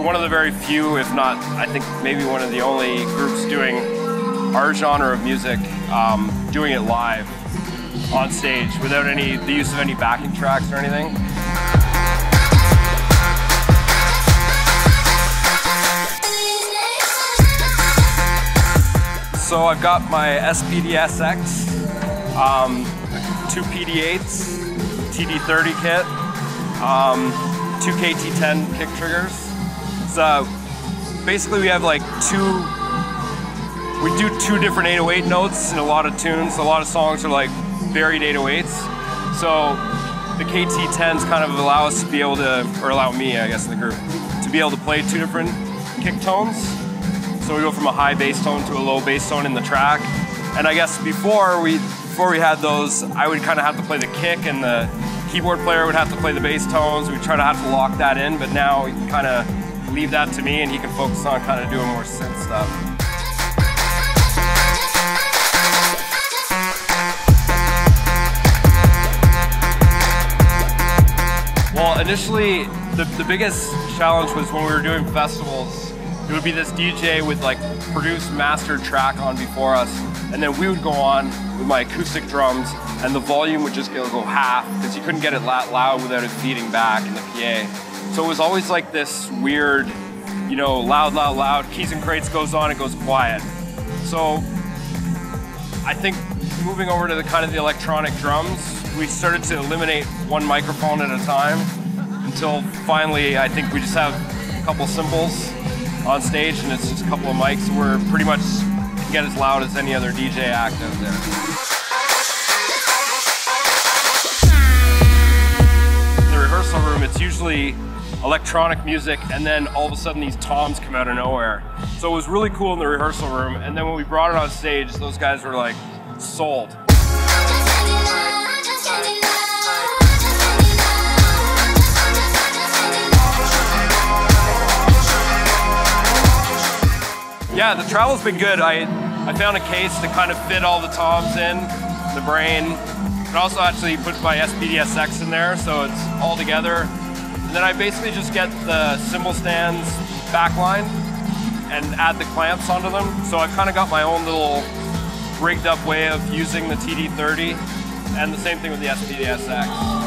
We're one of the very few, if not, I think maybe one of the only groups doing our genre of music, doing it live on stage without the use of any backing tracks or anything. So I've got my SPD-SX, 2 PD8s, TD30 kit, 2 KT10 kick triggers. So basically we have like we do 2 different 808 notes in a lot of tunes. A lot of songs are like varied 808s. So the KT10s kind of allow us to be able to, or allow me, I guess, in the group, to be able to play 2 different kick tones. So we go from a high bass tone to a low bass tone in the track. And I guess before we had those, I would kind of have to play the kick and the keyboard player would have to play the bass tones. We'd try to have to lock that in, but now we can kind of leave that to me and he can focus on kind of doing more synth stuff. Well, initially, the biggest challenge was when we were doing festivals. It would be this DJ with like produced mastered track on before us, and then we would go on with my acoustic drums, and the volume would just go half because you couldn't get it that loud without it feeding back in the PA. So it was always like this weird, you know, loud, loud, loud. Keys and Krates goes on, it goes quiet. So I think moving over to the kind of the electronic drums, we started to eliminate one microphone at a time until finally I think we just have a couple cymbals on stage and it's just a couple of mics. So we're pretty much can get as loud as any other DJ act out there. In the rehearsal room, it's usually electronic music and then all of a sudden these toms come out of nowhere. So it was really cool in the rehearsal room, and then when we brought it on stage, those guys were like sold. Yeah, the travel's been good. I found a case to kind of fit all the toms in, the brain. It also actually puts my SPD-SX in there, so it's all together. And then I basically just get the cymbal stands backlined and add the clamps onto them. So I've kind of got my own little rigged up way of using the TD30, and the same thing with the SPD-SX.